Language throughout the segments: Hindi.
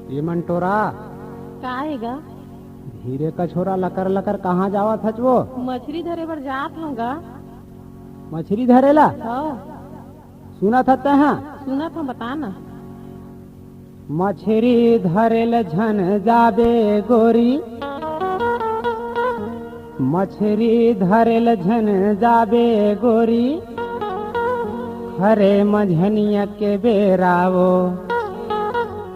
ये मंटोरा का आएगा? धीरे का छोरा लकर लकर कहाँ जावा थच वो? मछली धरे बर जात होगा। मछली धरेला हाँ, सुना था तहाँ सुना था, बता ना। मछली धरेल झन जाबे गोरी, मछली धरेल झन जाबे गोरी, हरे मझनिया के बेरावो।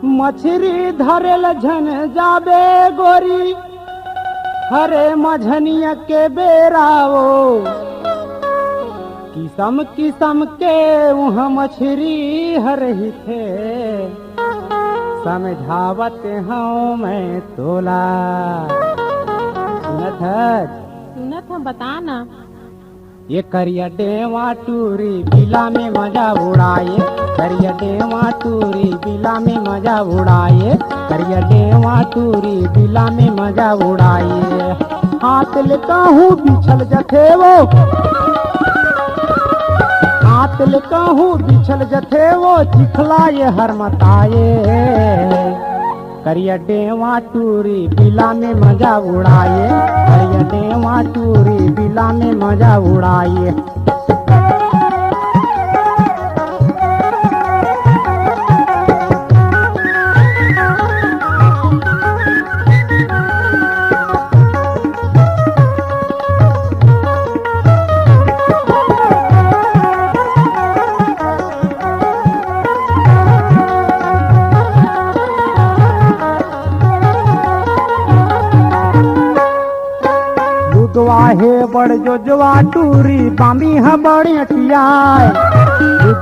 मछली धरेल झन जाबे गोरी, हरे मझनिया के बेरावो। किसम किसम के वह मछली हरही थे, समझावत हूँ मैं तोला। सुनत है? सुना था, बता ना। ये करिया डेवा टूरी बिला में मजा उड़ाए, करिया डेवा टूरी बिला में मजा उड़ाए, करिया डेवा टूरी बिला में मजा उड़ाए। हाथ लेता हूँ बिछल जथे वो, हाथ लेता हूँ बिछल जथे वो, चिखलाए हर मताए। करिया डेवा टूरी बिला में मजा उड़ाए, करिया डेवा टूरी बिला में मजा उड़ाए। दुआहे बड़ जो जवा टूरी बामी है बड़ी अटियाय,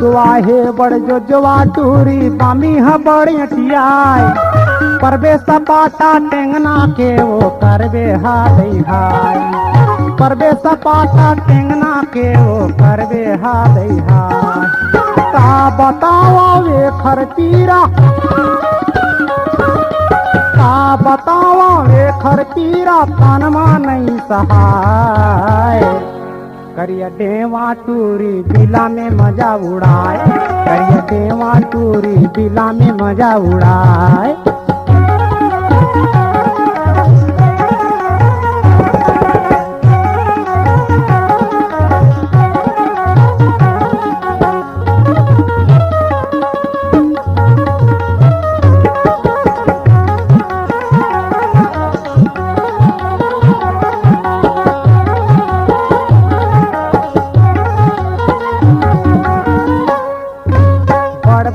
दुआहे बड़ जो जवा टूरी बामी है बड़ी अटियाय। परबे सपाटा टेंगना के वो करबे हाय हाय, परबे सपाटा टेंगना के वो करबे हाय हाय। का बताओ वे खरतीरा, का बतावा वे खरतीरा तनमा नहीं सहाय। करिया डेवा टूरी बिला में मजा उड़ाए, करिया डेवा टूरी बिला में मजा उड़ाए।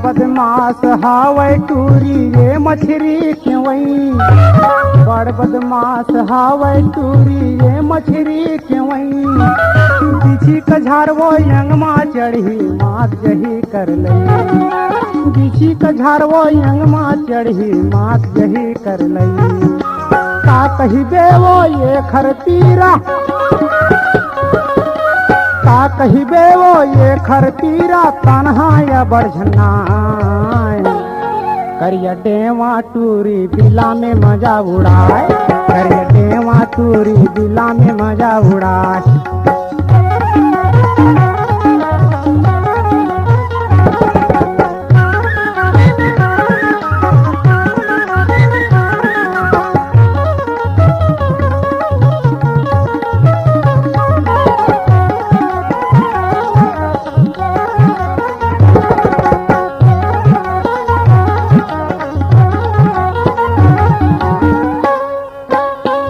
बदमाश हावै टूरी ये मछली क्यों, बड़ बदमाश हावै टूरी ये मछली क्यों। बिछी का झारवो यंगमा चढ़ी मात जही कर लई, बिछी का झारवो यंगमा चढ़ी मात जही कर लई। का कहिबे वो ये खरतीरा, का कहिबे वो ये खरतीरा तन्हा या बरझनाय। करिया डेवा टूरी बिला में मजा उड़ाए, करिया डेवा टूरी बिला में मजा उड़ाए।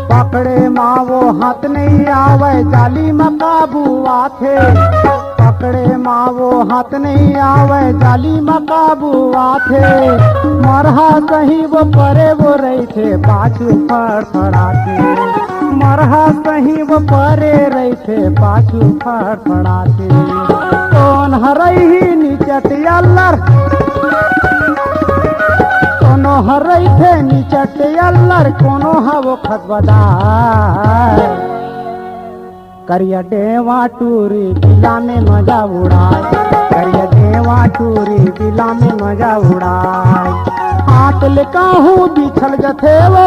पकड़े माँ वो हाथ नहीं आवे जाली में काबू आथे, पकड़े माँ वो हाथ नहीं आवे जाली में काबू आथे। मरहा सही वो परे वो रही थे पाछू फड़फड़ाते, मरहा सही वो परे रही थे पाछू फड़फड़ाते। कौन हरई ही निचट अल्लर, कोनो हरई थे निचट अल्लर, कोनो हवो खतबदार। करिया डेवा टूरी बिला में मजा उड़ाए, करिया डेवा टूरी बिला में मजा उड़ाए। हाथ लेका हूँ बिछल जथे वो,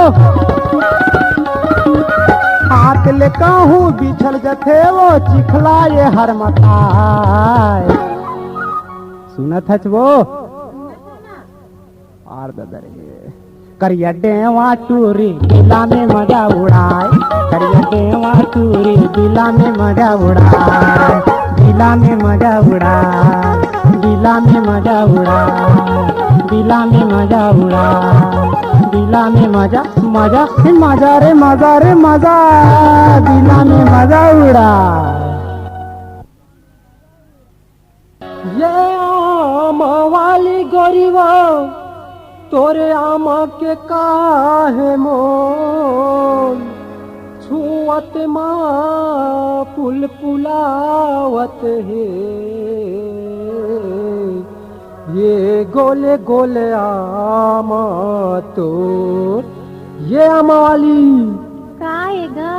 हाथ लेका हूँ बिछल जथे वो, चिखलाए हर मताय। सुनत हच वो आर ददरे करिया डेवा टूरी बिला में मजा उड़ाए, करिया डेवा टूरी बिला में मजा उड़ाए, बिला में मजा उड़ाए, बिला में मजा उड़ाए, बिला में मजा उड़ाए, बिला में मजा मजा मजा रे मजा रे मजा, बिला में मजा उड़ाए। ये आम वाली गोरीवा तोरे आमा के काहे मोन, छुअत माँ पुल पुलावत है, ये गोले गोले आमा तोर, ये आमा वाली काएगा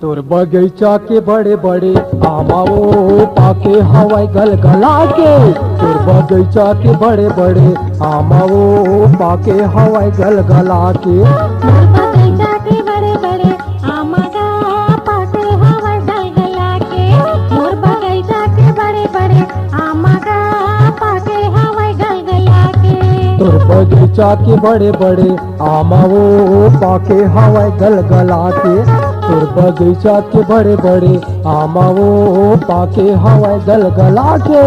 तोर बगीचा के बड़े बड़े आमाओ पाके हवाई गलगला के, तोर बगीचा के बड़े बड़े आमाओ पाके हवाई गलगला के, मोर बगीचा के बड़े बड़े आमा गा पाके हवा गलगला के, मोर बगीचा के बड़े बड़े आमा गा पाके हवा गलगला के, तोर बगीचा के बड़े बड़े आमाओ पाके हवाई गलगला के, तोर बगीचा के बड़े बड़े आमाओ पाके हवाई गलगला के,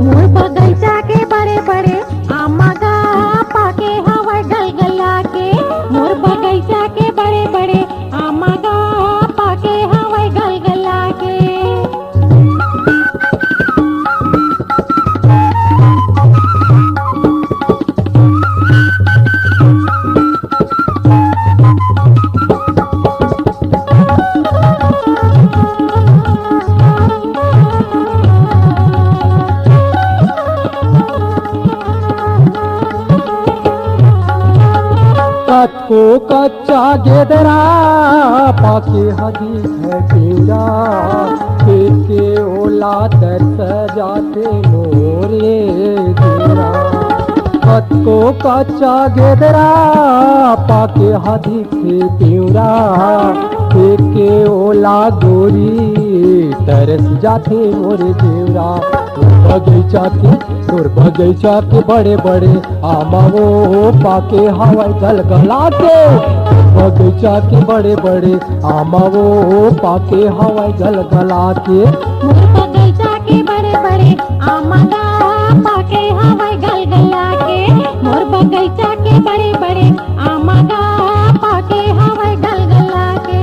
मोर बगीचा के बड़े बड़े आमा गा पाके हवा गलगला के, मोर बगीचा के बड़े बड़े आमा गा पाके हवा गलगला के। को कच्चा गेदरा पाके हदी है केरा, खेत के ओला दर सजाते मोरे तेरा, कत को कच्चा गेदरा पाके हदी थे केरा, खेत के ओला गोरी तरस जाते मोरे देवरा, तोर बगीचा के बड़े बड़े आमाओ पाके हवाई गलगला के, बगीचा के बड़े बड़े आमाओ पाके हवाई गलगला के, मोर बगीचा के बड़े बड़े आमा गा पाके हवा गलगला के, मोर बगीचा के बड़े बड़े आमा गा पाके हवा गलगला के।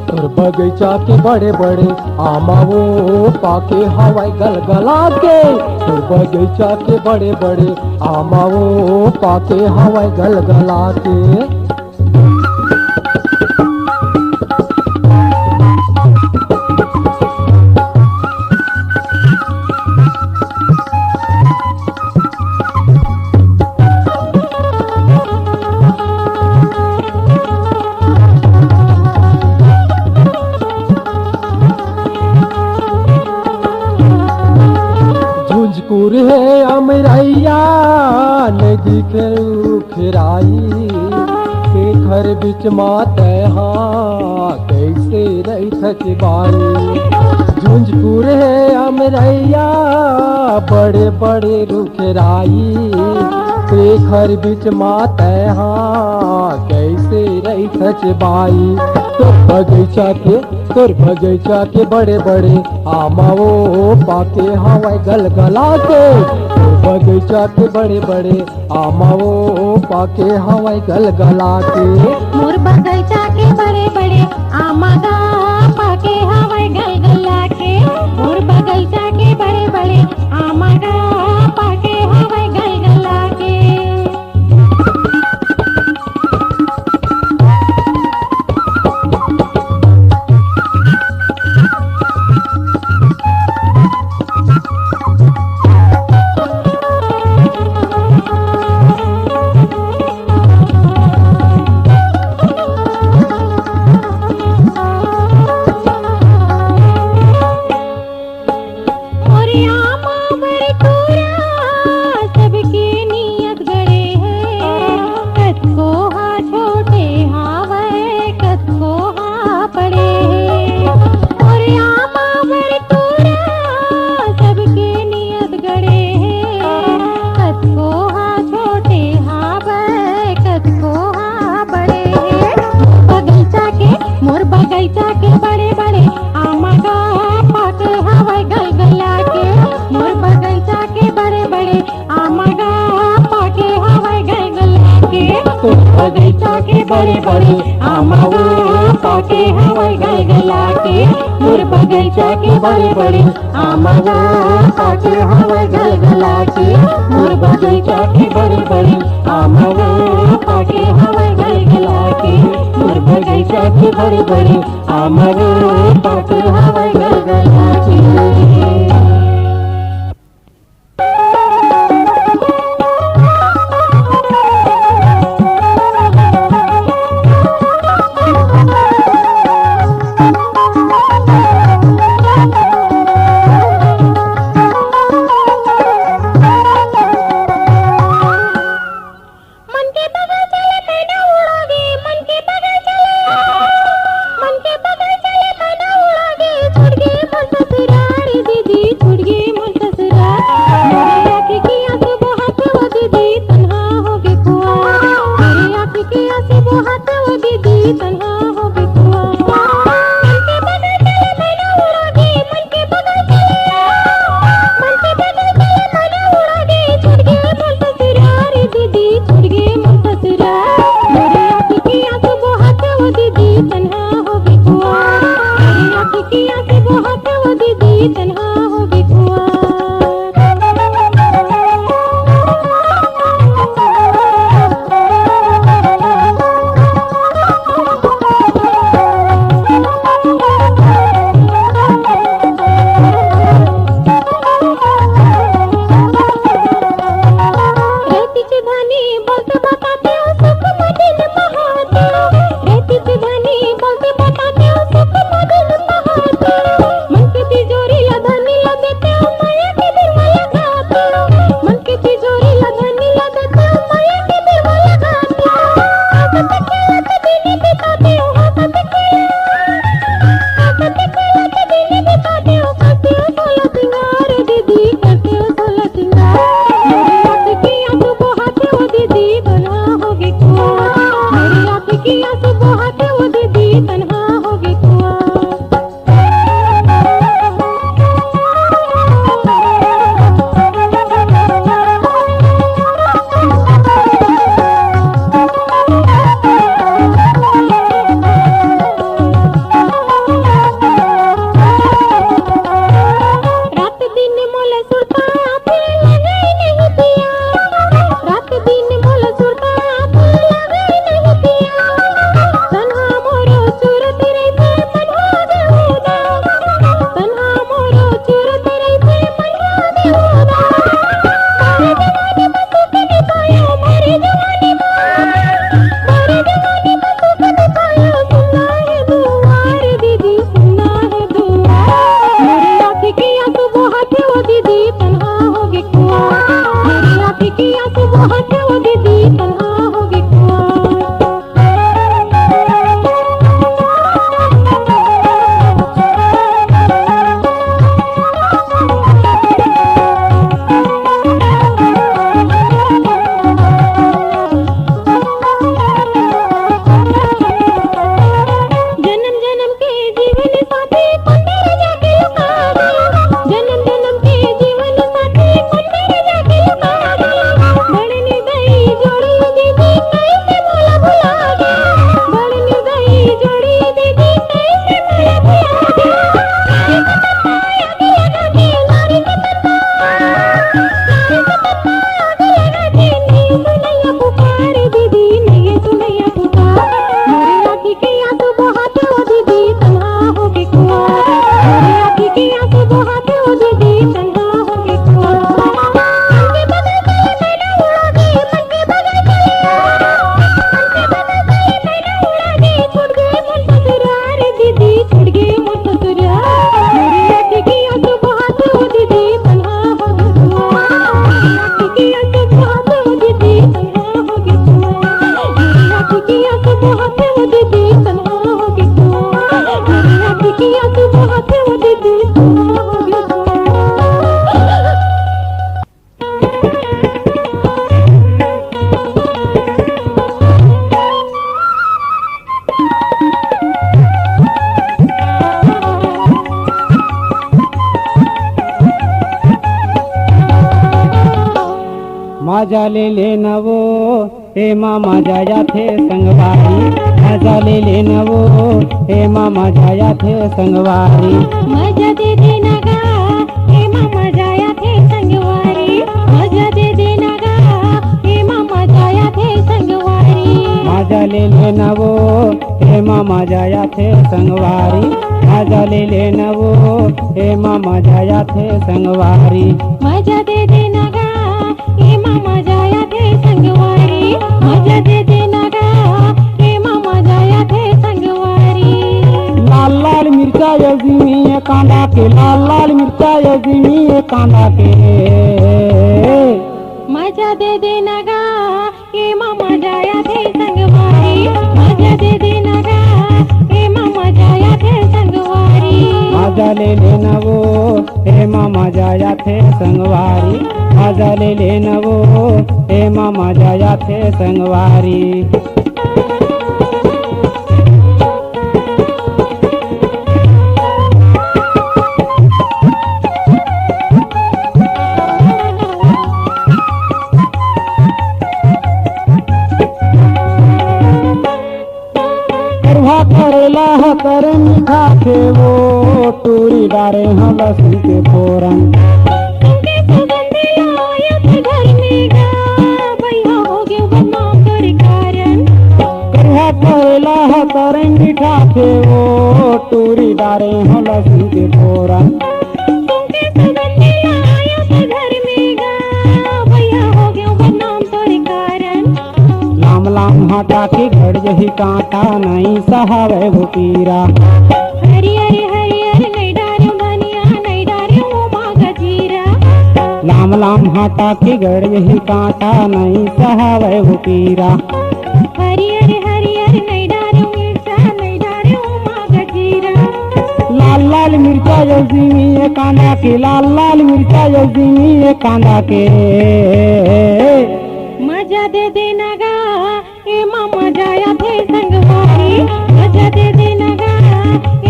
तोर बगीचा के बड़े बड़े आमाओ पाके हवाई गलगला के, तोर बगीचा के बड़े बड़े आमाओ पाके हवाई गलगला के। झुंझकुर है अमरैया नदी के उखराई, के घर बिच माते हाँ कैसे रही थकबाई, झुंझकुर है अमरैया बड़े बड़े रुखराई, के घर बिच माते हाँ कैसे रही थकबाई, तो तोर बगीचा के बड़े बड़े आमाओ पाके हवाई गलगला के तोर बगीचा के बड़े बड़े आमाओ पाके हवाई गलगला के मोर बगीचा के बड़े बड़े आमा गा पाके हवाई गलगला के मोर बगीचा के बड़े बड़े आमा गा पाके हवाई गलगला के बगीचा के बड़े बड़े आमा गा पाके हवाई गलगला के मोर बगीचा के बड़े बड़े आमा गा पाके हवाई गलगला के बगीचा के बड़े बड़े आमा वो पाके हवाई गलगला के मोर बगीचा के बड़े बड़े आमा वो पाके हवाई गलगला के मोर बगीचा के बड़े बड़े आमा वो पाके हवाई गलगला के मोर बगीचा के बड़े बड़े आमा वो पाके हवाई गलगला के आयु सुनैया पुकार दीदी नहीं सुनैया पुकार मोरे आँखी के आंसू बहाते हो दीदी तन्हा हो के कुआं मोरे आँखी के आंसू बहाते हो दीदी तन्हा हो के कुआं पंछी बगल चले मैना उड़ा दी पंछी बगल चले मैना उड़ा दी छूट गए मोर ससुराल दीदी छूट गए मोर ससुराल मोरे आँखी के आंसू बहाते हो दीदी तन्हा हो के कुआं मोरे आँखी के आंसू बहाते हो दीदी तन्हा हो के कुआं मोरे आँखी के आंसू बहाते हो दीदी तन्हा हो के कुआं मोरे आँखी के आंसू बहाते हो दीदी तन्हा हो के कुआं मजा ले लेना वो हे मामा जाया थे संगवारी मजा ले लेना वो हे मामा जाया थे संगवारी मजा दे देना गा हे मामा जाया थे संगवारी मजा दे देना गा हे मामा जाया थे संगवारी मजा ले लेना वो हे मामा जाया थे संगवारी मजा ले लेना वो हे मामा जाया थे संगवारी मजा दे देना गा हे मामा जाया थे संगवारी मजा दे देना गा हे मामा जाया थे संगवारी लाल लाल मिर्चा यजीमी कांदा के लाल लाल मिर्चा यजीमी कांदा के मजा दे देना गा हे मामा जाया थे संगवारी मजा दे देना गा हे मामा जाया थे संगवारी मजा ले लेना वो हे मामा जाया थे संगवारी मजा ले लेना वो हे मामा जाया थे संगवारी करेला कर मीठा थे वो टूरी डारे हम लस्सी के फोरन तुमके सुगंध लाया थे घर में गा भैया हो गए बदनाम कर कारण करुआ करेला कर मीठा थे वो टूरी डारे हम लस्सी के फोरन तुमके सुगंध लाया थे घर में गा भैया हो गए बदनाम कर कारण लाम लाम हाटा के घड़ जही कांटा नहीं सहावे वो पीरा हरियर हरियर नहीं डारियो धनिया नहीं डारियो मागा जीरा लाम लाम हाटा के गड़ यही कांटा नहीं सहावे वो पीरा हरियर हरियर नहीं डारियो मिर्चा नहीं डारियो मागा जीरा लाल लाल मिर्चा यजीमी कांदा के लाल लाल मिर्चा यजीमी कांदा के मजा दे देना गा ए मामा जाया थे संगवारी मजा दे देना गा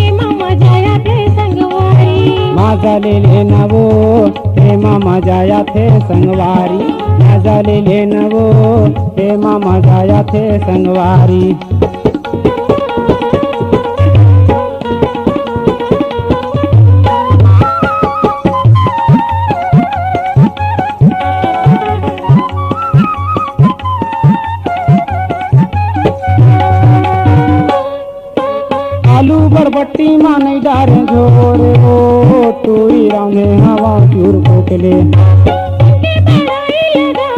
ए मामा जाया थे संगवारी मजा ले लेना वो हे मामा जाया थे संगवारी मजा ले लेना वो हे मामा जाया थे संगवारी आलू बरबट्टी माने डारे झोरे ओ टूरी रामे हवा चूर कोटले तुमके बड़ाई लगा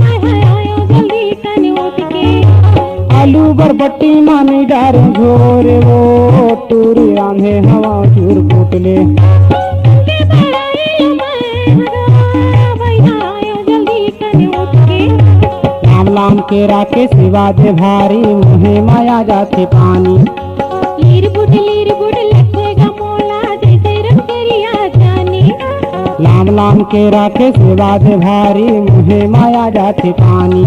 मैं आयो जल्दी तने उठ के आलू बरबट्टी माने डारे झोरे ओ टूरी रामे हवा चूर कोटले तुमके बड़ाई लगा मैं आयो जल्दी तने उठ के लाम लाम के राके सिवा दे भारी मुहे माया जाते पानी लीर बुढ़ लगेगा मोला जैसे रंग करिया जानी लाम लाम के राके सिवा दे भारी मुहे माया जाते पानी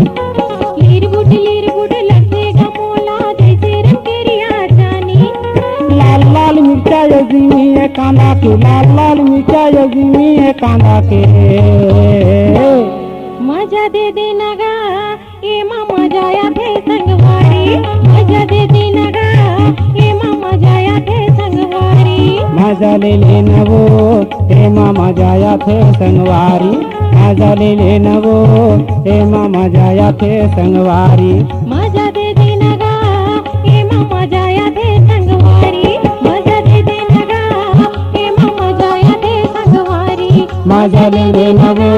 लीर बुढ़ लगेगा मोला जैसे रंग करिया जानी लाल लाल मिर्चा यजीमी है कांदा के लाल लाल मिर्चा यजीमी है कांदा के मजा दे देना गा ये मामा जाया थे संगवारी मजा दे देना गा ये मामा जाया थे संगवारी मजा ले लेना वो हे मामा जाया थे संगवारी मजा ले लेना वो एमा मजा या थे संगवारी मजा दे देना गा एमा मजा या दे संगवारी मजा दे देना गा एमा मजा या दे संगवारी मजा ले लेना वो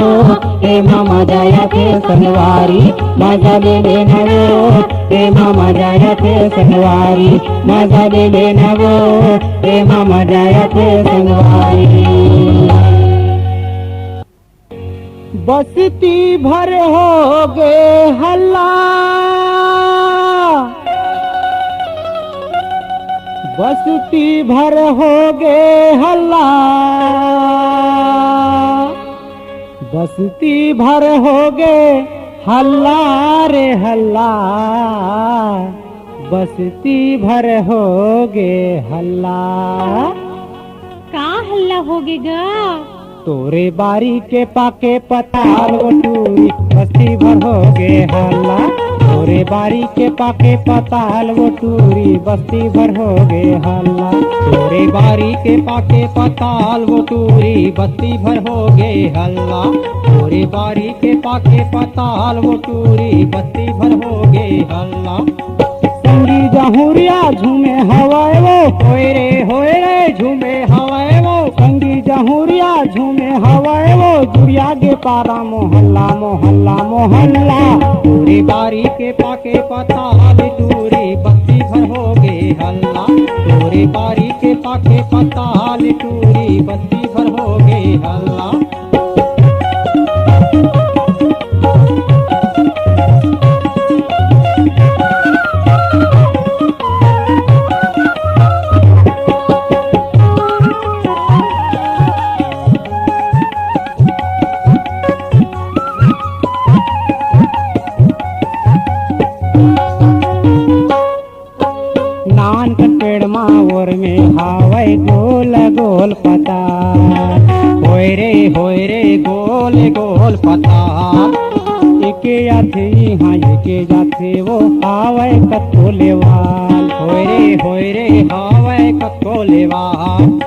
एमा मजा या थे संगवारी मजा ले लेना वो एमा मजा या थे संगवारी मजा ले लेना वो एमा मजा या थे संगवारी बस्ती भर हो गए हल्ला बस्ती भर हो गए हल्ला बस्ती भर हो गए हल्ला रे हल्ला बस्ती भर हो गए हल्ला का हल्ला होगेगा तोरे बारी के पाके पताल वो टूरी बस्ती भर हो गए हल्ला तोरे बारी के पाके पताल वो टूरी बस्ती भर हो गए हल्ला तोरे बारी के पाके पताल वो टूरी बस्ती भर हो गए हल्ला तोरे बारी के पाके पताल वो टूरी बस्ती भर हो गए हल्ला संगी जहुरिया झूमे हवाए वो होए रे झूमे हवाए वो संगी जहुरिया झूमे हवाए वो जुड़िया गे पारा मोहल्ला मोहल्ला मोहल्ला तोरे बारी के पाके पताल टूरी बस्ती भर हो गए हल्ला तोरे बारी के पाके पताल टूरी बस्ती भर हो गए हल्ला नान के पेड़ मावर में हावै गोल गोल पता होय रे गोल गोल पता एके आथे हाँ एके जाथे वो हावै कतो लेवाल होय रे हावै कतो लेवाल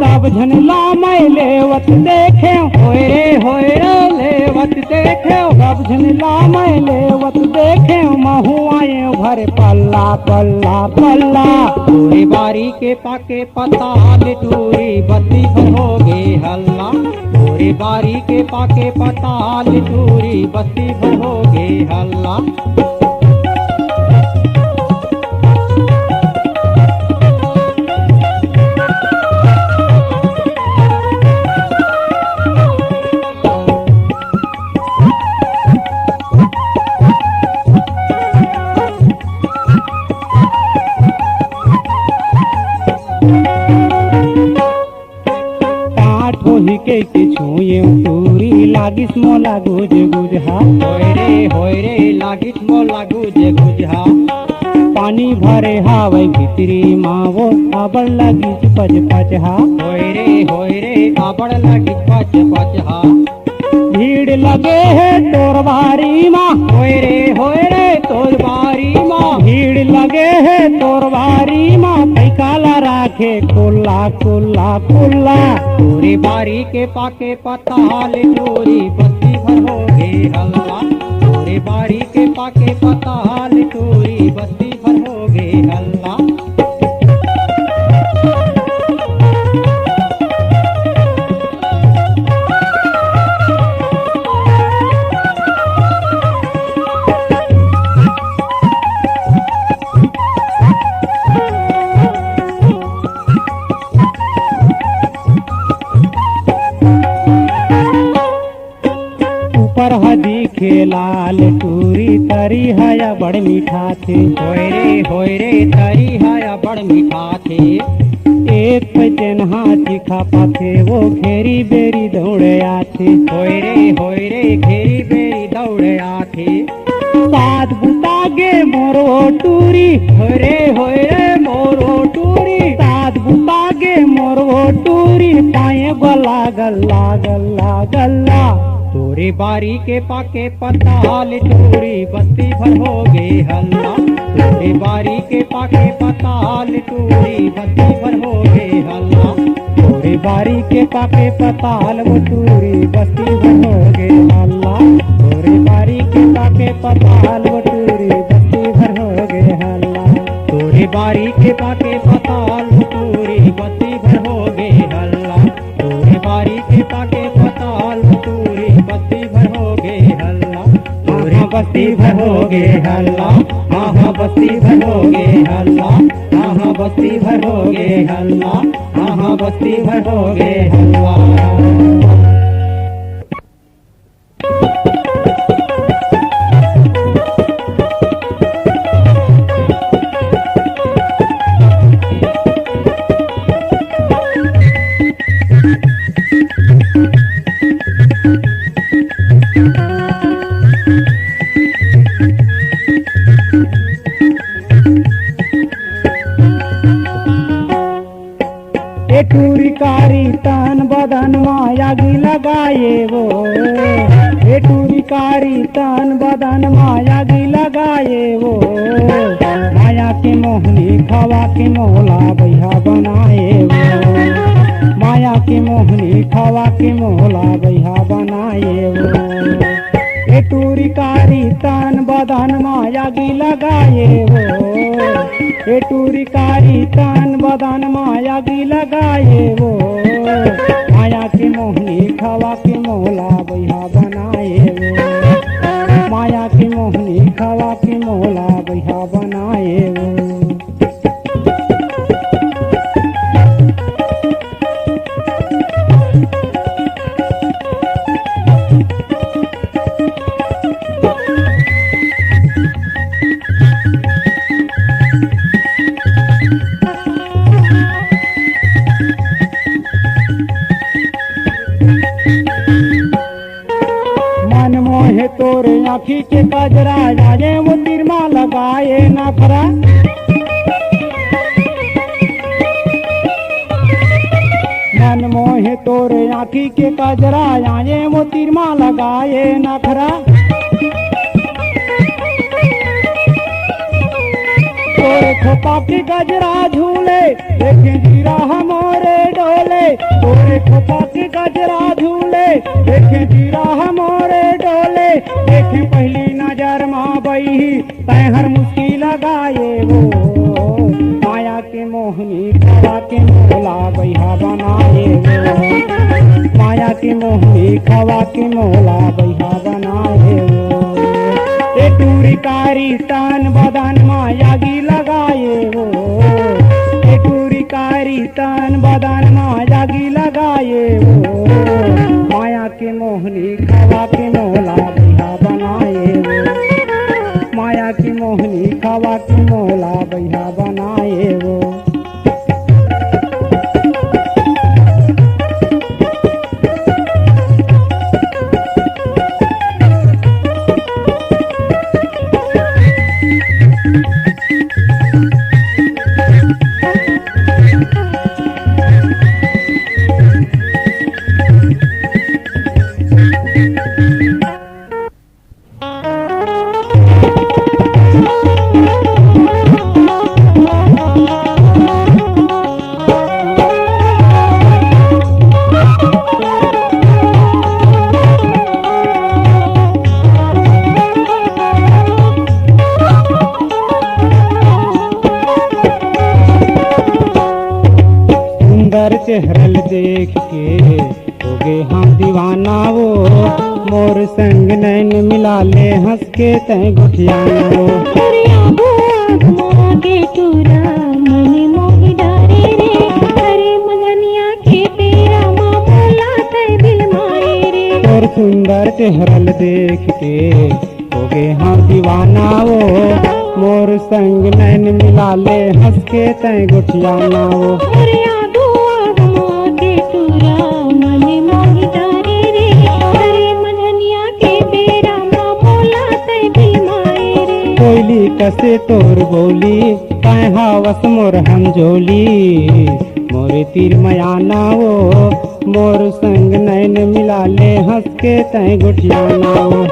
सब झन लामै लेवत देखे होय रे लेवत देखे सब झन लामै लेवत देखे महू आए भर पल्ला पल्ला पल्ला तोरे बारी के पाके पताल टूरी बत्ती भर हो गए हल्ला तोरे बारी के पाके पताल टूरी बत्ती भर हो गए हल्ला के छुए टूरी लागिस मोला गुज गुजहा होय रे लागिस मोला गुज गुजहा पानी भरे हावै भितरी मावो आबड़ लागिस पच पचहा होय रे आबड़ लागिस पच पचहा भीड़ लगे है तोर बारी माँ होय रे तोर बारी माँ भीड़ लगे है तोर बारी माँ पैकाला राखे कुल्ला कुल्ला कुल्ला तोरे बारी के पाके पताल टूरी बस्ती भर हो गए हल्ला तोरे बारी के पाके पताल टूरी बस्ती भर हो गए हल्ला ऊपर हदी खेलाल टूरी तरी हया बड़ मीठा थे होय रे तरी हया बड़ मीठा थे एक पचन हाथी खा पाथे वो घेरी बेरी दौड़े आथे होय रे घेरी बेरी दौड़े आथे साथ बुतागे मोरो टूरी होय रे मोरो टूरी साथ बुतागे मोरो टूरी पाए गला गल्ला गल्ला गल्ला तोरे बारी के पाके पताल टूरी बस्ती भर हो गए हल्ला तोरे बारी के पाके पताल टूरी बस्ती भर हो गए हल्ला तोरे बारी के पाके पताल वो टूरी बस्ती भर हो गए पाके पताल वो टूरी बस्ती भर हो गए हल्ला। तोरे बारी के पाके पताल वो टूरी बस्ती भर हो गए हल्ला। तोरे बारी के पाके पताल वो टूरी बस्ती भर हो गए हल्ला। तोरे बस्ती भर हो गए हल्ला। हाँ बस्ती भर हो गए हल्ला। हाँ बस्ती भर हो गए हल्ला। हाँ बस्ती भर हो गए हल्ला। ए टूरी कारी तन बदन मायागी लगाए वो। ए टूरी कारी तन बदन मायागी लगाए वो। माया के मोहनी खवा के मोला भैया बनाए वो। माया के मोहनी खवा के मोला भैया बनाए वो। ए टूरी कारी तन बदन मायागी लगाए वो। ए टूरी कारी तन बदन मायागी लगाए वो। माया की मोहनी खवा के मोला भैया बनाए वो। माया की मोहनी खवा के मोला भैया बनाए वो। मन मोहे तोरे आँखी के कजरा जाजे वो तिरमा लगाए नखरा। मन मोहे तोरे आँखी के कजरा जाजे वो तिरमा लगाए नखरा। तोरे खोपा के गजरा झूले देखे जीरा हमारे डोले। तोरे खोपा के गजरा झूले देखे जीरा हमारे डोले। देखे पहली नजर माँ बही तैहर मुस्की लगाए वो। माया के मोहनी खवा के मोला भैया बनाए वो। माया के मोहनी खवा के मोला भैया बनाए वो। ए टूरी कारी तन बदन मायागी लगाए वो। ए टूरी कारी तन बदन मायागी लगाए वो। माया के मोहनी खवा के मोला भैया बनाए वो। माया की मोहनी खवा के मोला भैया बनाए वो। चेहरल देख के हो गए हम दीवाना वो। मोर संग नैन मिला ले हंस के तय गुठियाना वो। तोर सुंदर चेहरल देख के हो गए हम दीवाना वो। मोर संग नैन मिला ले हंस के तय गुठियाना वो। कोयली कसे तोर बोली काय हावस मोर हम जोली। मोरे तीर मयाना वो। मोर संग नैन मिला ले हंस के तय गुठियाना वो।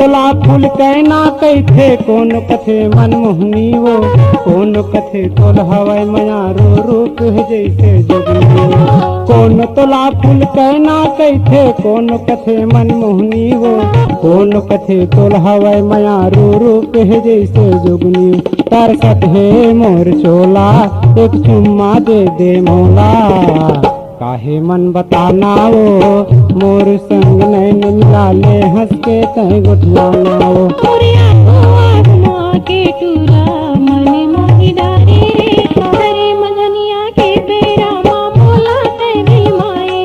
तोला फूल कहना कैथे कौन कथे मनमोहनी वो कौन कथे तोल हवाई मया रो रूप है जैसे जोगनी कौन तोला फूल कहना कैथे कौन कथे मनमोहनी वो कौन कथे तोल हवाई मया रो रूप है जैसे जोगनी तरसत है मोर चोला एक चुम्मा दे मौला काहे मन बताना वो मोर संग नैन मिला ले हंस के तय गुठियाना वो मोरे आगो आगमा के टूरा मन मोहि डारे रे करे मजनिया के बेरा माँ मोला ते भी माए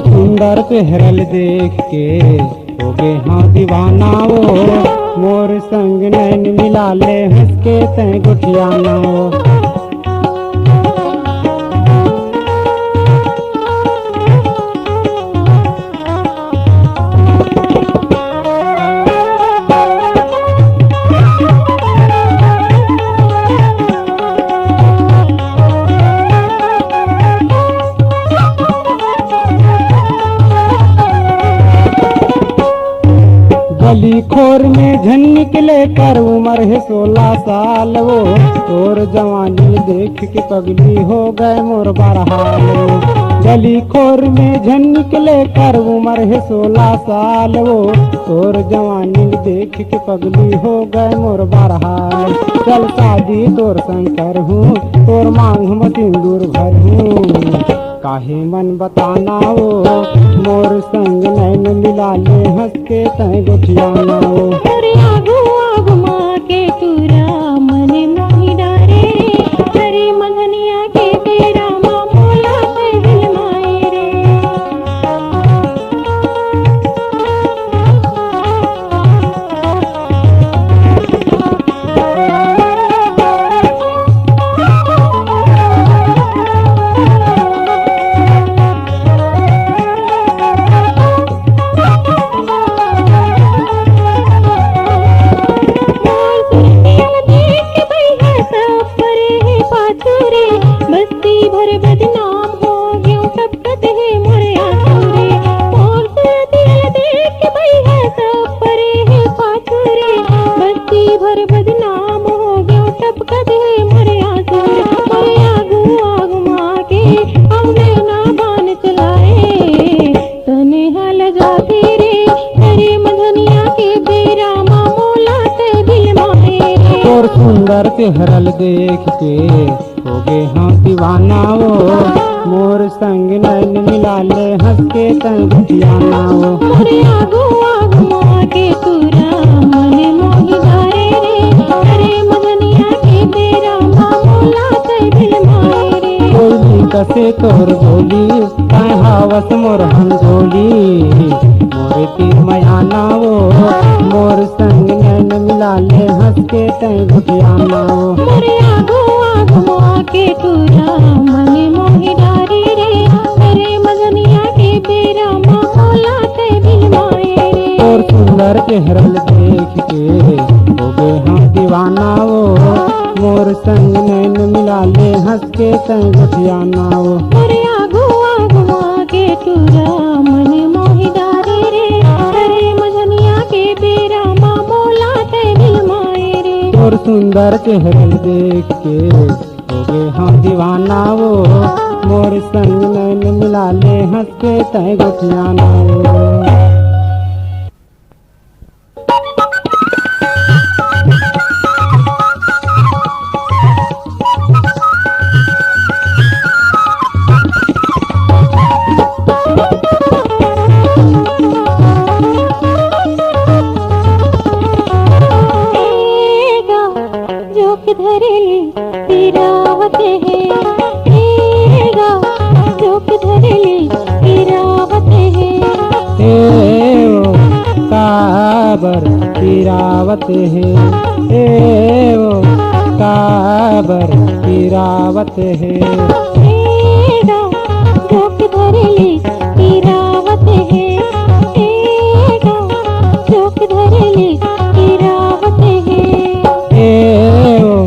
सुंदर चेहरल देख के हो गए हाँ दीवाना वो मोर संग नैन मिला ले हंस के तय गुठियाना वो गली खोर में झन निकले कर उम्र है 16 साल वो और जवानी देख के पगली हो गए मोर बरहाल वो गली खोर में झन निकले कर उम्र है 16 साल वो और जवानी देख के पगली हो गए मोर बरहाल चल शादी तोर शंकर हूँ तोर मांग में सिंदूर भर हूँ काहे मन बताना वो मोर संग नैन मिला ले हंस के तय गुठियाना वो मोरे आगो आगमा के टूरा मन मोहि डारे रे करे मजनिया के बेरा माँ मोला ते भी माए रे सुंदर चेहरल देख के हो गए हाँ दीवाना वो मोर संग नैन मिला ले हंस के तय गुठियाना वो मोरे आगो आगमा के टूरा मन मोहि डारे रे करे मजनिया के बेरा माँ मोला ते भी माए रे कोई कसे तोर बोली काय हावस मोर हम जोली मोरे तीर मयाना वो मोर संग नैन मिला ले हंस के तय गुठियाना वो मोरे आगो आगमा के टूरा मन मोहि डारे रे करे मजनिया के बेरा माँ मोला ते भी माए रे और सुंदर चेहरल देख के हो गए हाँ दीवाना वो मोर संग नैन मिला ले हंस के तय गुठियाना वो मोरे आगो आगमा के टूरा मन मोहि डारे रे करे मजनिया के बेरा माँ मोला ते भी माए रे और सुंदर चेहरल देख के हो गए हाँ दीवाना वो मोर संग नैन मिला ले हंस के तय गुठियाना वो पीरावत है एगा जोक धरली पीरावत है एवो काबर पीरावत है एवो काबर पीरावत है एगा जोक धरली पीरावत है एगा जोक धरली पीरावत है एवो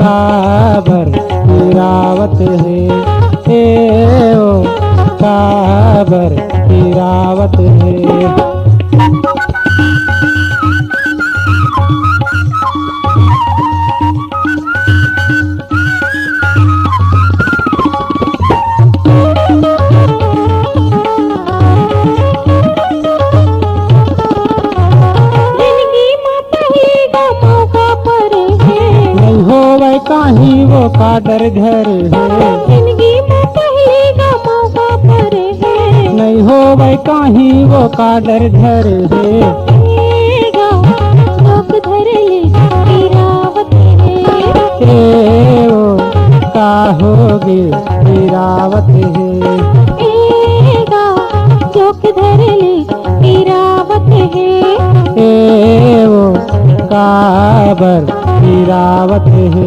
काबर पीरावत है एवो काबर पीरावत है जिंदगी में पहलेगा मौका पर है नहीं होवे काहीं वो काडर घर है जिंदगी में पहलेगा मौका पर है नहीं होवे काहीं वो काडर घर है एगा जोक धरली पीरावत है एवो का होगे पीरावत है एगा जोक धरली पीरावत है एवो काबर पीरावत है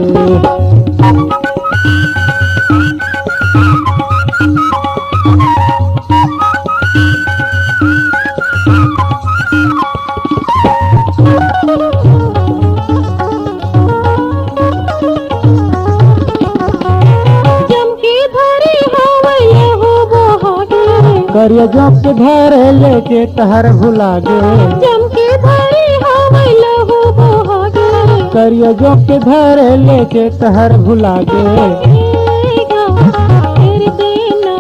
जम के धरे हवले हो बहागे करिया जब के घर लेके तहर भुला गे जम के धरे हवले हो बहागे करिया जब के घर लेके तहर भुला गे एगा फिर देना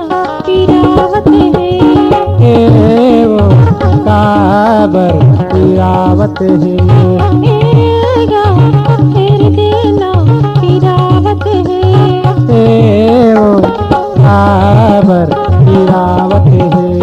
पीरावत है एवो काबर पीरावत है एगा फिर देना पीरावत है एवो काबर पीरावत है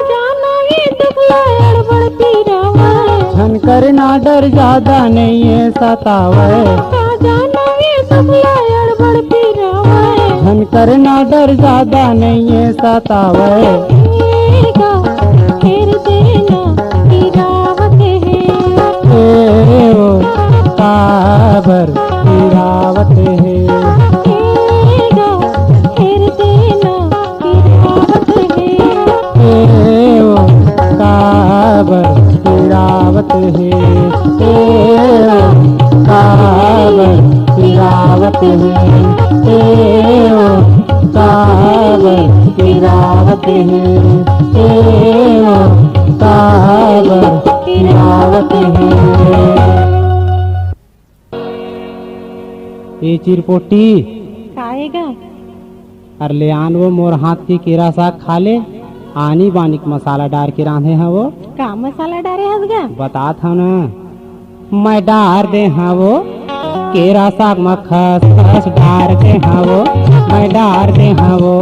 जाना ये दुखला अड़बड़ पीरावा झन करना डर ज्यादा नहीं है सतावे जाना ये दुखला अड़बड़ पीरावा झन करना डर ज्यादा नहीं है सतावे एगा फिर देना पीरावत है एवो काबर पीरावत है एगा फिर देना पीरावत है एवो काबर पीरावत है एवो काबर पीरावत है एवो काबर पीरावत है एवो काबर पीरावत है ए चिरपोटी खाएगा अरे ले आन वो मोर हाथ की केरा साग खा ले आनी बानी के मसाला डाल के रांधे हैं वो का मसाला डारे हसगा बता था ना मैं डार दे हाँ वो केरा साग में खस खस डार दे हाँ वो मैं डार दे हाँ वो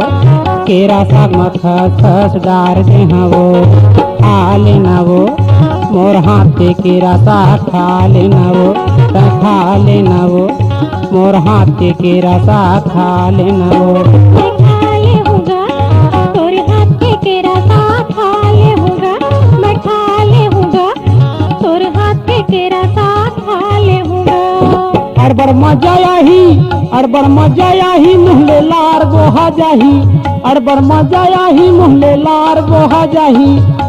केरा साग में खस खस डार दे हाँ वो खा लेना वो मोर हाथ के केरा साग खा लेना वो खा लेना वो मोर हाथ के केरा साग खा लेना वो मैं खा ले होगा तोरे हाथ के केरा साग खा ले होगा मैं खा ले होगा तोरे हाथ के केरा साग खा ले होगा अड़बड़ मजा आही अड़बड़ मजा आही मुहले लार गोहा जाही अड़बड़ मजा आही मुहले लार गोहा जाही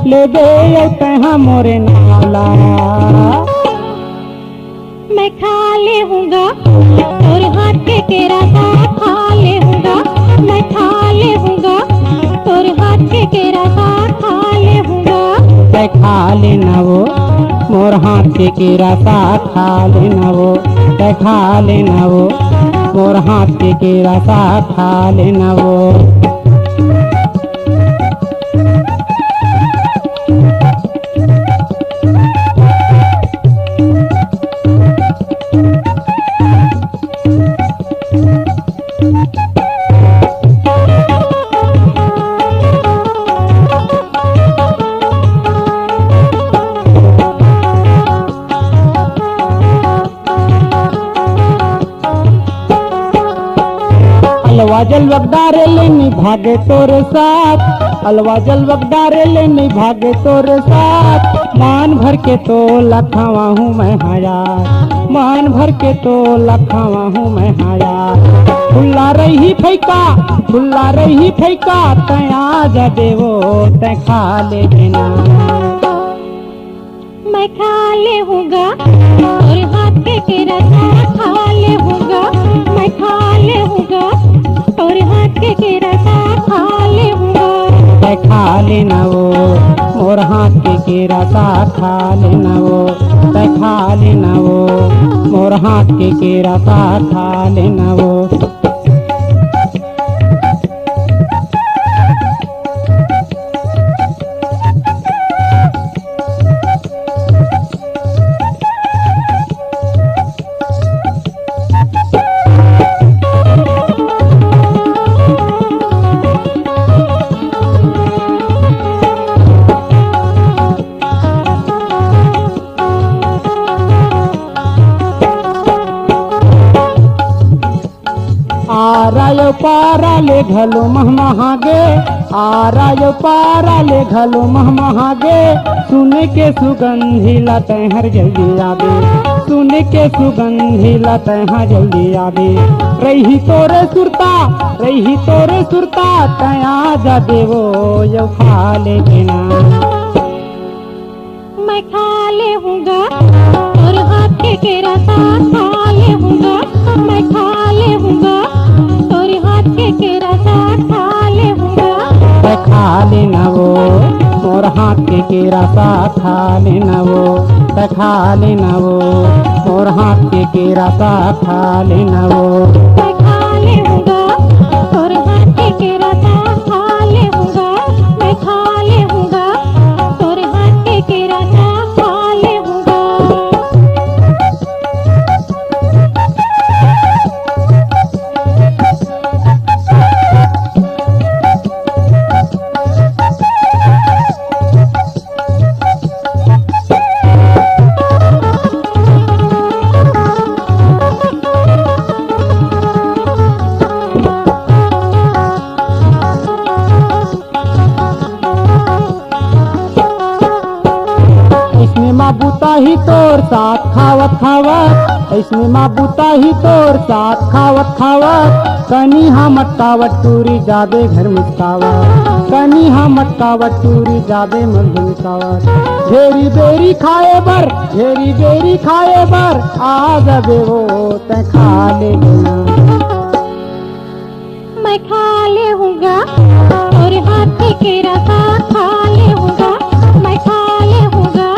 ले गए तहाँ मोरे नाला मैं खा ले होगा तोरे हाथ के केरा साग खा ले होगा मैं खा ले होगा तोरे हाथ के केरा साग खा ले होगा ते खा लेना वो मोर हाथ के केरा साग खा लेना वो ते खा लेना वो मोर हाथ के केरा साग खा लेना वो जलवक डारे लेनी भागे तोरे साथ, अलवा जलवक डारे लेनी भागे तोरे साथ। मान भर के तो लखावा हूँ मैं हजार, मान भर के तो लखावा हूँ मैं हजार। खुल्ला रही फैका, खुल्ला रही फैका, तया जा देवो तै खा ले बिना। मैं खा ले हूँगा और हाथ के रसा खा ले हूँगा, मैं खा ले हूँगा और हाथ के रसा खा ले हूँगा। तै खा लेना वो मोर हाथ के रसा खा लेना वो, तै खा लेना वो मोर हाथ के रसा खा लेना वो। आरायो पारा ले घलो महमहागे, आरायो पारा ले घलो महमहागे। सुन के सुगंधी लते हर जल्दी आवे, सुन के सुगंधी लते हर जल्दी आवे। रही तोरे सुरता, रही तोरे सुरता, तया जा देवो यो खा ले बिना। मैं खा ले हूँगा और हाथ के रसा खा ले हूँगा, मैं खा ले हूँगा और हाथ के रसा खा ले हूँगा। तै खा लेना वो मोर हाथ के रसा खा लेना वो, तै खा लेना वो मोर हाथ के रसा खा लेना वो। मैं खा ले हूँगा और हाथ के रसा खा ले हूँगा, मैं खा ले हूँगा और हाथ के रसा खा ले हूँगा। माँ बूता ही तोर साथ खावत खावत, ऐसने माँ बूता ही तोर साथ खावत खावत। कनी हाँ मटकावट टूरी जादे घर मुस्कावत, कनी हाँ मटकावट टूरी जादे मन मुस्कावत। घेरी बेरी खाए बर, घेरी बेरी खाए बर, आ जाबे वो तै खा ले बिना। मैं खा ले हूँगा और हाथ के रसा खा ले हूँगा, मैं खा ले हूँगा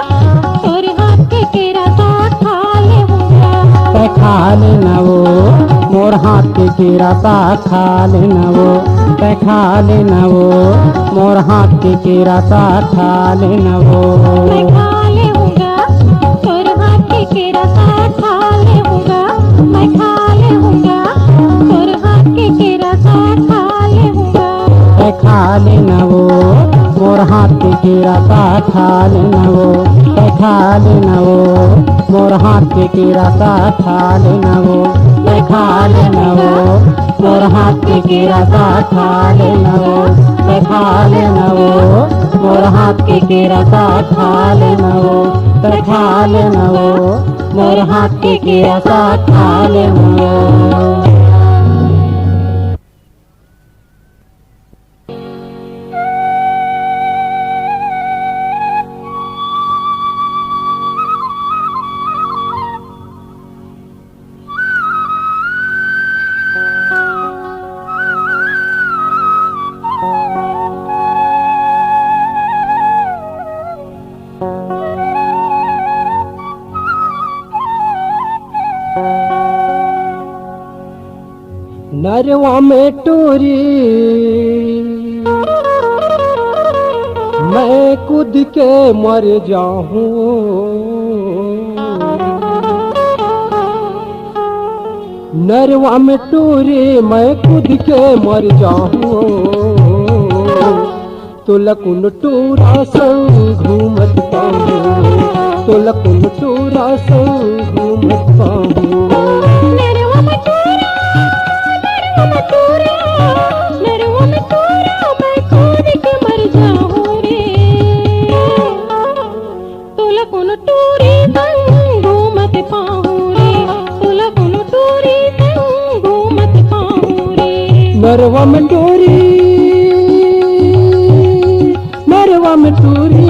और हाथ के रसा खा ले हूँगा। तै खा लेना वो मोर हाथ के रसा खा लेना वो, तै खा लेना वो मोर हाथ के रसा खा लेना वो। मैं खा ले हूँगा और हाथ के रसा खा ले हूँगा, मैं खा ले हूँगा और हाथ के रसा खा ले हूँगा। तै खा लेना वो मोर हाथ के रसा खा लेना वो, तै खा लेना वो मोर हाथ के रसा खा लेना वो, तै खा लेना वो मोर हाथ के रसा खा लेना वो, तै खा लेना वो मोर हाथ के रसा खा लेना वो, तै खा लेना वो मोर हाथ के रसा खा लेना वो। नरवा में टोरी मैं कूद के मर जाऊं, नरवा में टोरी मैं कूद के मर जाऊं। तुलकुन टूरा संग घूमत पाऊं, तुलकुन टूरा संग घूमत पाऊं। नरवा मटूरा, नरवा मटूरा, नरवा में टोरी, नरवा में टोरी,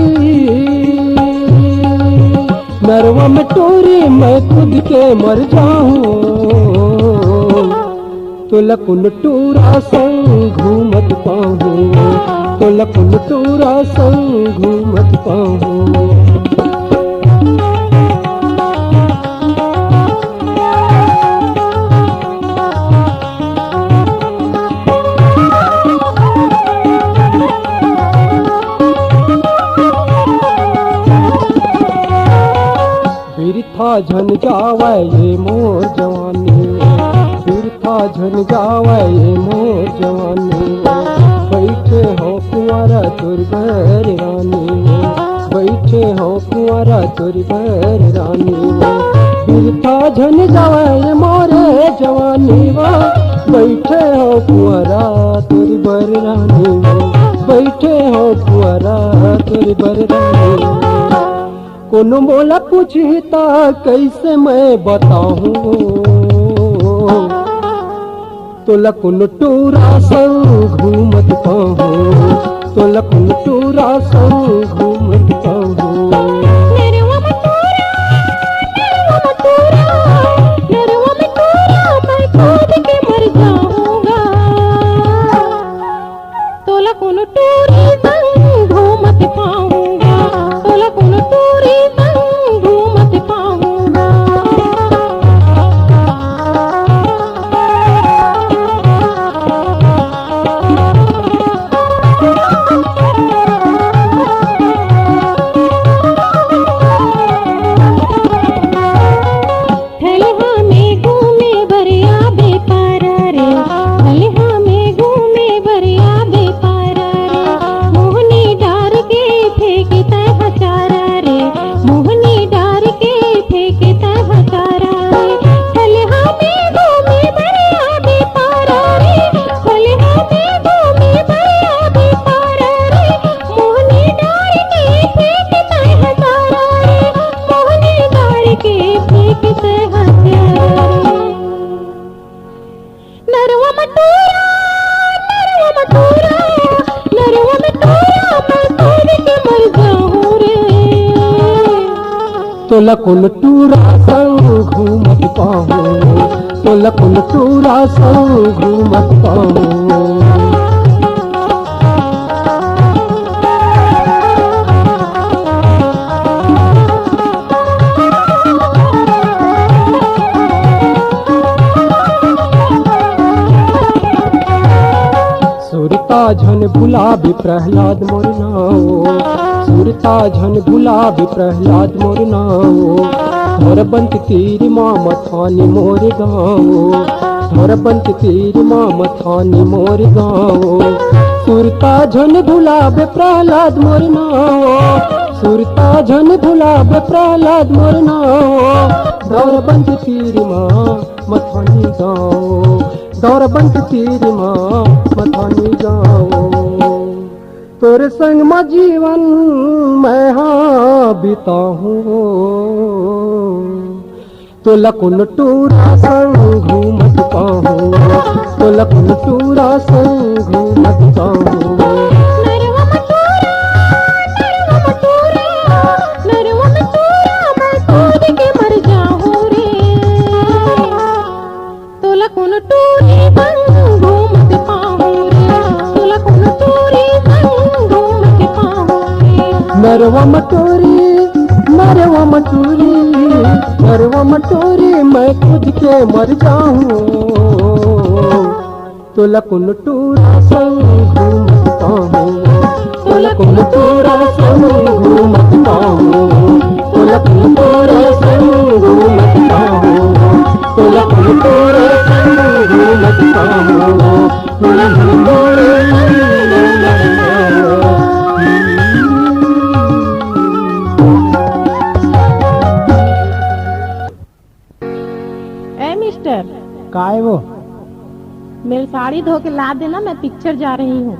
नरवा में टोरी मैं खुद के मर जाऊं, तो लकुन टूरा संग घूमत पाऊं, तो लकुन टूरा संग घूमत पाऊं। बिरथा झन जावे ये मोर जवानी, बिरथा झन जावे ये मोर जवानी, बैठे हो कुंवारा तुर घर रानी, बैठे हो कुंवारा तुर घर रानी, बिरथा झन जावे ये मोरे जवानी, बैठे हो कुंवारा तुर घर रानी, बैठे हो कुंवारा तुर घर रानी। कोनो मोला पूछता कैसे मैं बताऊं, तो लकुन टूरा संग घूमत पाऊं, तो लकुन टूरा संग घूमत पाऊं। नरवा में टूरा, नरवा में टूरा, नरवा में टूरा मैं कूद के मर जाऊंगा, तो लकुन टूरी संग घूमत पाऊंगा, तो लकुन टूरी संग घूमत पाऊंगा। ठलहा में घूमे बरिया बेपारा रे, ठलहा में घूमे बरिया बेपारा रे, मोहनी डार के फेंकता हचारा रे, मोहनी डार के फेंकता हचारा रे, ठलहा में घूमे बरिया बेपारा रे, ठलहा में घूमे बरिया बेपारा रे, मोहनी डार के फेंकता हचारा रे, मोहनी डार के फेंकता हचारा रे। नरवा मटूरा, नरवा मटूरा, नरवा मटूरा मैं कूद के मर जाऊं रे, तो लकुन टूरा संग घूमत पाऊं, तो लकुन टूरा संग घूमत पाऊं। सुरता झन गुलाबी प्रहलाद मोर नाओ, सुरता झन गुलाबी प्रहलाद मोर नाओ, धरबंत तीर माँ मथानी मोर गाओ, धरबंत तीर माँ मथानी मोर गाओ, सुरता झन गुलाबी प्रहलाद मोर नाओ, सुरता झन गुलाबी प्रहलाद मोर नाओ, धरबंत तीर माँ मथानी गाओ, दौरबंत तीर माँ मथानी जाओ, तोरे संग में जीवन मैं हाँ बिताऊं, तो लकुन टूरा संग घूमत पाऊं, तो लकुन टूरा संग घूमत पाऊं। नरवा मटूरा, नरवा मटूरा, नरवा मटूरा मैं कूद के मर जाऊं रे, तो लकुन टूरी संग घूमत पाऊं रे, तो लकुन टूरी संग घूमत पाऊं रे। नरवा मटोरी, नरवा मटोरी, नरवा मटोरी मैं खुद के मर जाऊं, तो लकुन टूरा संग घूमत पाऊं, तो लकुन टूरा संग घूमत पाऊं, तो लकुन टूरा संग घूमत पाऊं, तो लकुन टूरा संग घूमत पाऊं, तो लकुन टूरा संग घूमत पाऊं। ए मिस्टर, काय वो मेरी साड़ी धो के ला देना, मैं पिक्चर जा रही हूँ।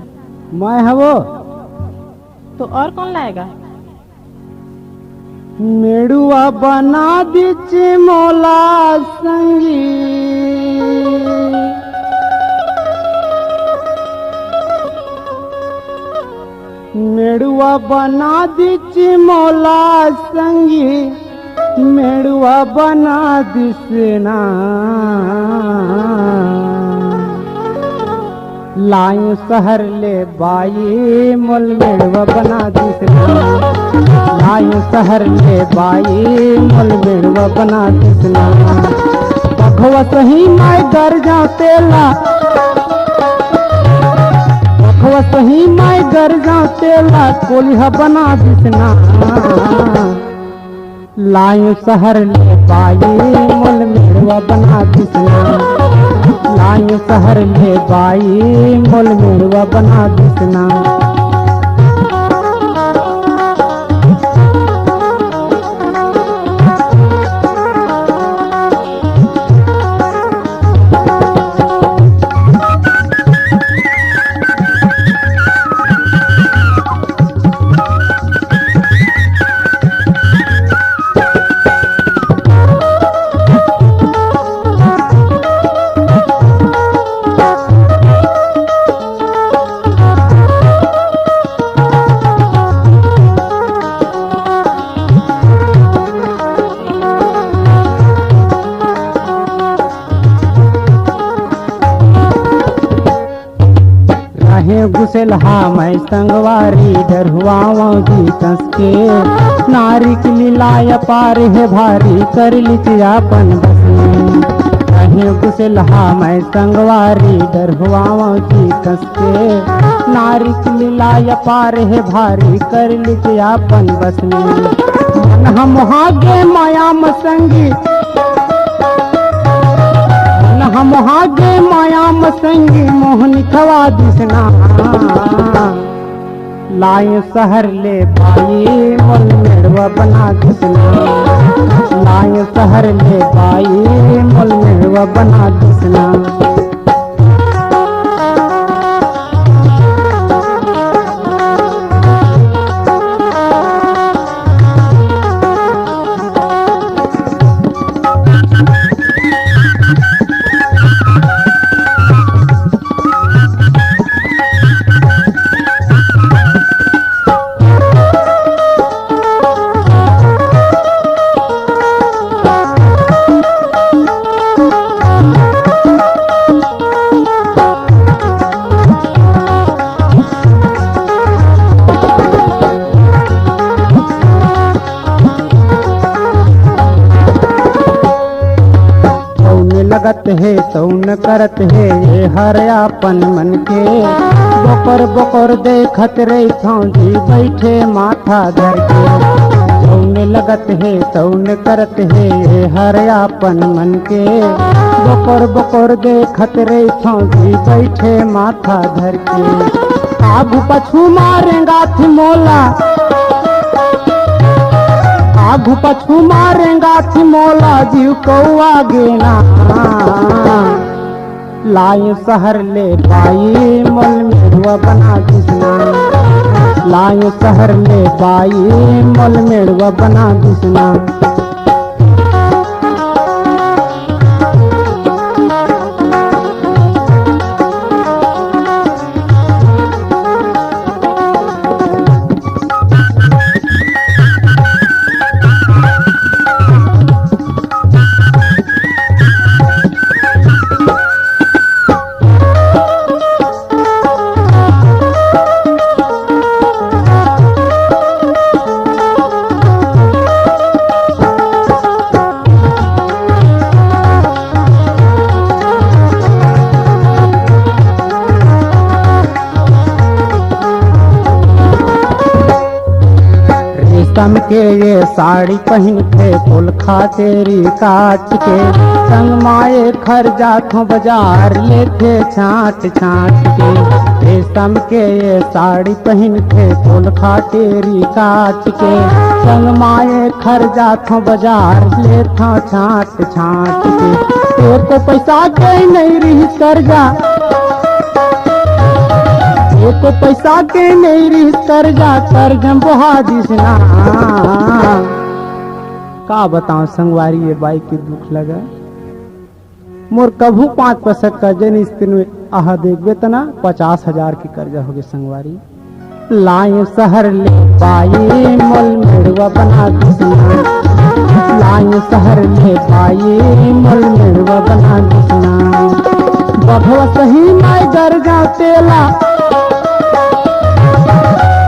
मैं है वो तो और कौन लाएगा? मेड़ुआ बना दीचे मोला संगी, मेड़ुआ बना दीची मौला संगी, मेड़ुआ बना दिसना। लायूं शहर ले बाई मोल मेड़ुआ बना दिसना। लायूं शहर ले बाई मोल मेड़ुआ बना दिसना। पखवा सही माय घर जा तेला, पखवा सही माय घर जा तेला कोलिहा बना दिसना। लायूं शहर ले बाई मोल मेड़ुआ बना दिसना। लायूं शहर ले बाई मोल मेड़ुआ बना दिसना। घुसेल हा मैं संगवारी डरहुआ जी कस के। नारी की लीलाय पार है भारी कर लिचियापन बस। कहीं घुसेल हा मैं संगवारी डरहुआ जी कस के। नारी की लीलाय पार है भारी कर लिचियापन बस में। मन हम हागे माया मसंगी, हम हागे माया मसंगी मोहनी खवा दिसना। लायूं शहर ले बाई मोल मेड़ुआ बना दिसना। लायूं शहर ले बाई मोल मेड़ुआ बना दिसना। लगत है तौन करत है ये हरयापन मन के। बकर बकर देखत रे जी बैठे माथा धर के। तौन लगत है तौन करत है ये हरयापन मन के। बकर बकर देखत रे जी बैठे माथा धर के। आगू पछू मारेगा थी मोला, आगू पछू मारेगा थी मोला जीव को आगे ना। लायूं शहर ले बाई मोल मेड़ुआ बना दिसना। लायूं शहर ले बाई मोल मेड़ुआ बना दिसना। रेशम के ये साड़ी पहन के फूल खा तेरी काट के। संग माए खर्जा थो बाजार लेते छाट छाट के। रेशम के ये साड़ी पहन के फूल खा तेरी काट के। संग माए खर्जा थो बाजार लेता छाट छाट के। तेरे को पैसा के नहीं रही कर्जा, को पैसा के नहीं रही कर्जा कर्जम बहा दिसना। का बताऊं संगवारी ये बाई के दुख लगा। मोर कभू 5% कर्जे नहीं आह देखबे तना 50,000 की कर्जा हो गए संगवारी। लाए शहर ले पाए मोल मेड़वा बना दिसना, लाए शहर ले पाए मोल मेड़वा बना दिसना। बघवा सही माय घर जा तेला,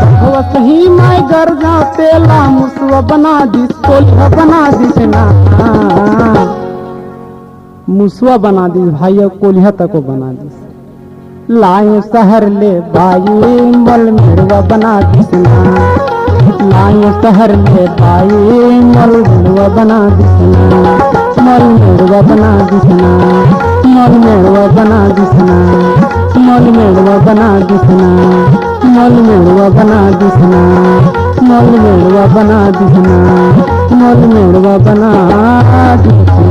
बघवा सही माय घर जा तेला, मुसवा बना दिस कोल्हा बना दिसना, मुसवा बना दिस भाई कोल्हा तक को बना दिस। लाए शहर ले बाई मल मेड़वा बना दिसना, लाए शहर ले बाई मल मेड़वा बना दिसना, मल मेड़वा बना दिसना, मल मेड़वा बना दिसना, मल मेड़वा बना दिसना, मल मेड़वा बना दिसना, मल मेड़वा बना दिसना, मल मेड़वा बना दिसना।